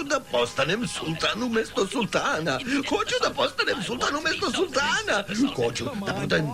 da postanem sultan umjesto sultana. Hoću da postanem sultan umjesto sultana. Hoću da budem...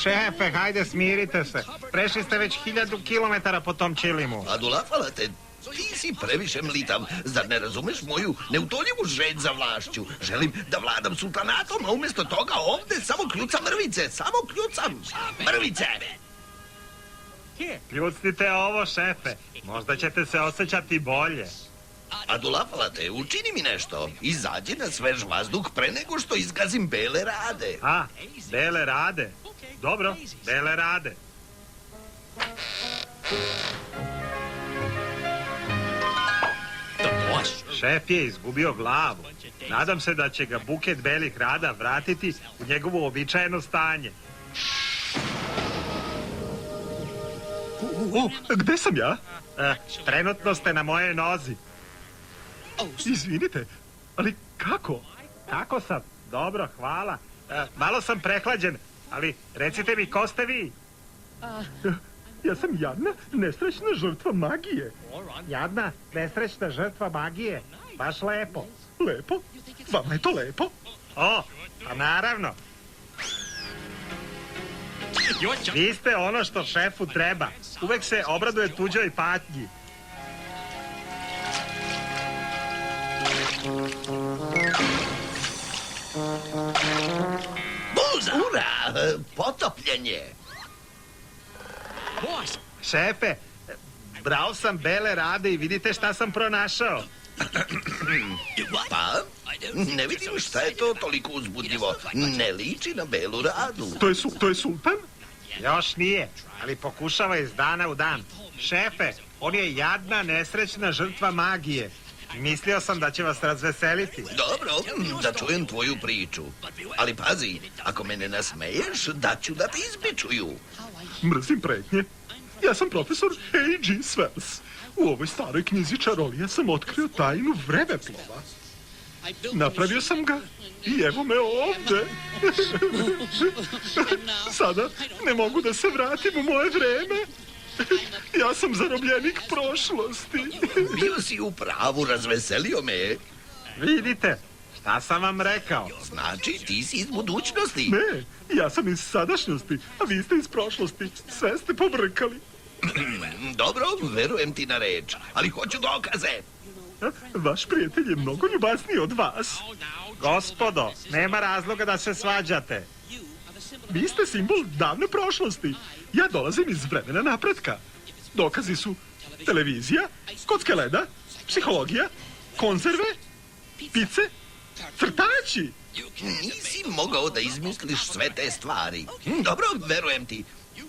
Šefe, hajde smirite se. Prešli ste već 1000 kilometara po tom čilimu. Adula, hvala te. Ti si previše mlitav. Zar ne razumeš moju neutoljivu želj za vlašću? Želim da vladam sultanatom, a umjesto toga ovdje samo kljucam mrvice. Samo kljucam mrvice. Kljucnite ovo, šefe. Možda ćete se osjećati bolje. Adula, hvala te, učini mi nešto. Izađi na svež vazduh pre nego što izgazim bele rade. A, bele rade. Dobro, bele rade. Šef je izgubio glavu. Nadam se da će ga buket belih rada vratiti u njegovo uobičajeno stanje. Gde sam ja? Trenutno ste na mojoj nozi. Izvinite, ali kako? Kako sam? Dobro, hvala. Malo sam prehlađen, ali recite mi ko ste vi? Ja sam jadna, nesrećna žrtva magije. Jadna, nesrećna žrtva magije. Baš lepo. Lepo? Vama je to lepo? O, pa naravno. Vi ste ono što šefu treba. Uvek se obraduje tuđoj patnji. Ura, potopljenje. Šefe, brao sam bele rade i vidite šta sam pronašao. Pa, ne vidim šta je to toliko uzbudljivo. Ne liči na belu radu. To je sultan? Još nije, ali pokušava iz dana u dan. Šefe, on je jadna, nesrećna žrtva magije. Mislio sam da će vas razveseliti. Dobro, da čujem tvoju priču. Ali pazi, ako me ne nasmeješ, daću da te izbičuju. Mrzim pretnje. Ja sam profesor A.G. Svells. U ovoj staroj knjizi čarolija sam otkrio tajnu vremeplova. Napravio sam ga i evo me ovde. Sada ne mogu da se vratim u moje vreme. Ja sam zarobljenik prošlosti. Bio si u pravu, razveselio me je. Vidite, šta sam vam rekao? Znači, ti si iz budućnosti. Ne, ja sam iz sadašnjosti, a vi ste iz prošlosti. Sve ste pobrkali. Dobro, verujem ti na reč, ali hoću dokaze. Vaš prijatelj je mnogo ljubazniji od vas. Gospodo, nema razloga da se svađate. Vi ste simbol davne prošlosti. Ja dolazim iz vremena napretka. Dokazi su televizija, kocke leda, psihologija, konzerve, pice, crtači. Nisi mogao da izmisliš sve te stvari. Dobro, verujem ti.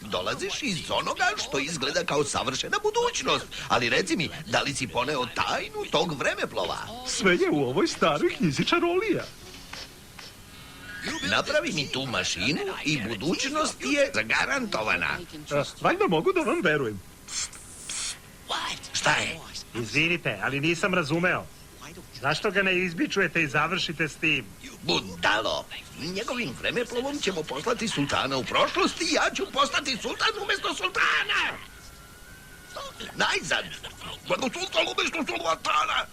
Dolaziš iz onoga što izgleda kao savršena budućnost. Ali reci mi, da li si poneo tajnu tog vremeplova? Sve je u ovoj staroj knjizi čarolija. Napravi mi tu mašinu i budućnost je zagarantovana. Valjda mogu da vam verujem. Šta je? Izvinite, ali nisam razumeo. Zašto ga ne izbičujete i završite s tim? Budalo. Njegovim vremeplovom ćemo poslati sultana u prošlost i ja ću postati sultan umjesto sultana. Najzad. Nego sultan umjesto sultana.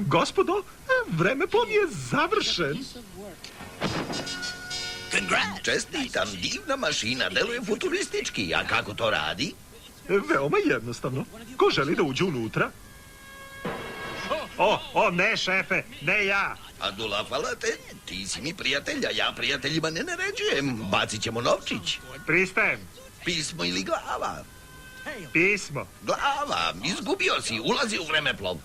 Gospodo, vremeplov je završen. Čestitam, divna mašina, deluje futuristički, a kako to radi? Veoma jednostavno. Ko želi da uđe unutra? O, ne, šefe, ne ja. Adula, hvala te, ti si mi prijatelj, a ja prijateljima ne naređujem. Bacit ćemo novčić. Pristajem. Pismo ili glava? Pismo. Glava, izgubio si, ulazi u vremeplov.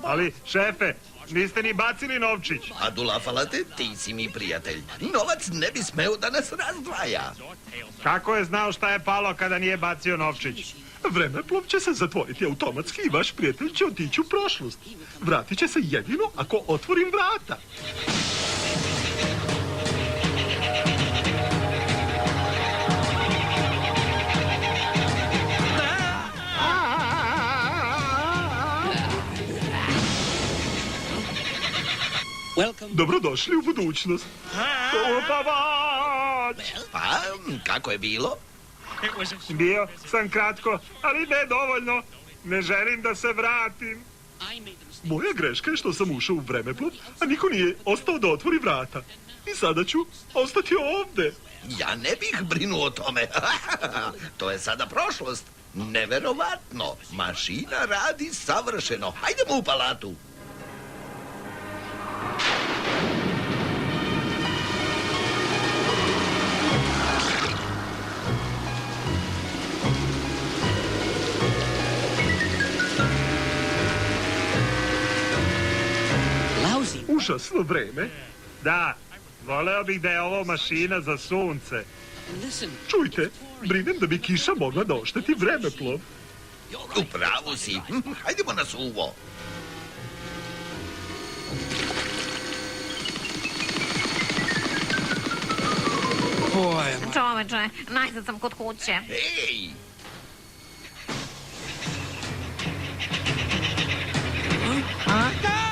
Ali, šefe, niste ni bacili novčić. A Dulafalate, ti si mi prijatelj. Novac ne bi smeo da nas razdvaja. Kako je znao šta je palo kada nije bacio novčić? Vremeplov će se zatvoriti automatski i vaš prijatelj će otići u prošlost. Vratit će se jedino ako otvorim vrata. Dobrodošli u budućnost. Upavač! Pa, kako je bilo? Bio sam kratko, ali ne dovoljno. Ne želim da se vratim. Moja greška je što sam ušao u vremeplov, a niko nije ostao da otvori vrata. I sada ću ostati ovde. Ja ne bih brinuo o tome. To je sada prošlost. Neverovatno. Mašina radi savršeno. Hajdemo u palatu. Užasno vreme. Da, voleo bih da je ovo mašina za sunce. Čujte, brinem da bi kiša mogla da ošteti vremeplov. U pravu si. Hajdemo na suvo. Čoveče, najzad sam kod kuće. Ej!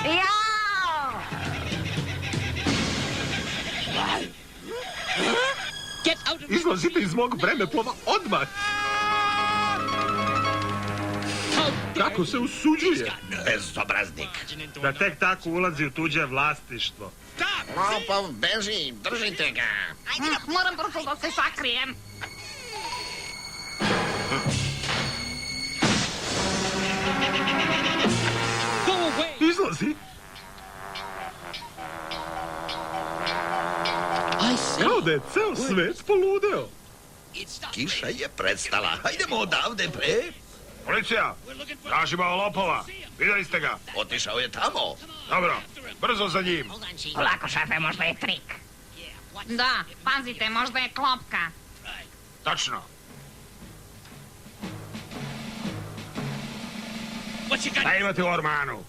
Jao! Izlazite iz mog vremeplova odmah. Kako se usuđuje? Bezobraznik. Da tek tako ulazi u tuđe vlasništvo. Lopov beži, držite ga. Moram brzo da se sakrijem. Izlazi. Kao da je ceo svet poludeo. Kiša je prestala. Hajdemo odavde, pre. Policija, tražimo lopova. Vidjeli ste ga? Otišao je tamo. Dobro, brzo za njim. Lako, šefe, možda je trik. Da, pazite, možda je klopka. Tačno. Šta imate u ormanu?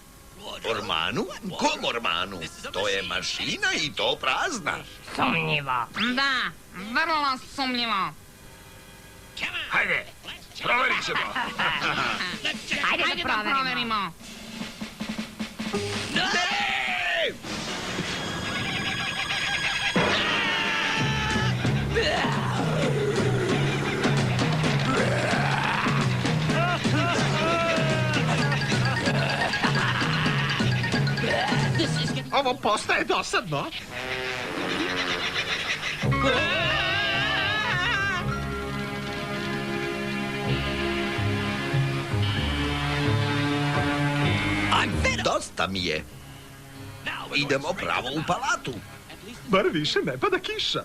Ormanu? Kom ormanu? To je mašina i to prazna. Sumnjivo. Da, vrlo sumnjivo. Hajde, proverit ćemo. Hajde da proverimo. Ne! Ovo postaje dosadno. Dosta mi je. Idemo pravo u palatu. Bar više ne pada kiša.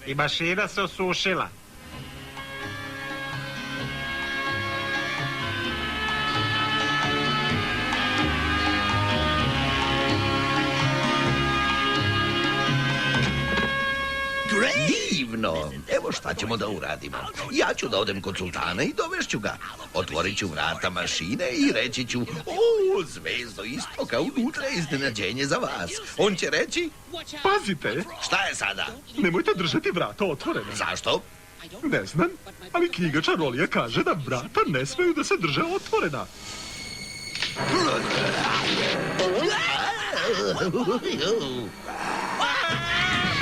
I mašina se osušila. Divno. Evo šta ćemo da uradimo. Ja ću da odem kod sultana i dovešću ga. Otvorit ću vrata mašine i reći ću: o, zvezdo istoka, unutra je iznenađenje za vas. On će reći: Pazite, šta je sada? nemojte držati vrata otvorene. Zašto? Ne znam, ali knjiga čarolija kaže da vrata ne smeju da se drže otvorena.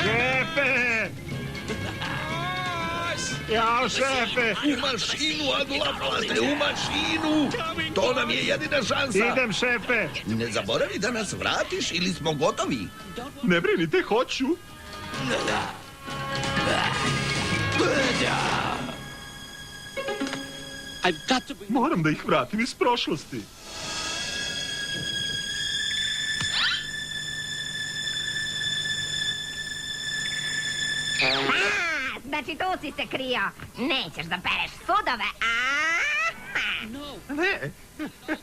Šefe! Jao, šefe! U mašinu, Adulafalate, u mašinu! To nam je jedina šansa. Idem, šefe! Ne zaboravi da nas vratiš ili smo gotovi. Ne brinite, hoću. Moram da ih vratim iz prošlosti. Znači, tu si se krio. Nećeš da pereš sudove, a? Ne,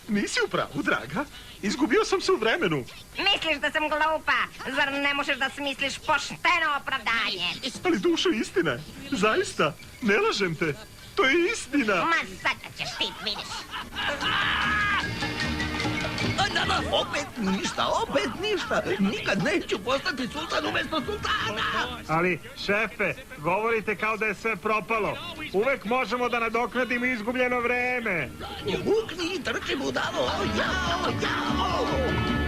Nisi u pravu, draga. Izgubio sam se u vremenu. Misliš da sam glupa? Zar ne možeš da smisliš pošteno opravdanje? Ali dušo, istina je. Zaista, ne lažem te. To je istina. Ma sada ćeš ti, vidiš. Opet ništa. Nikad neću postati sultan umjesto sultana. Ali, šefe, govorite kao da je sve propalo. Uvek možemo da nadoknadimo izgubljeno vreme. Vukni i trči budalo. Jao.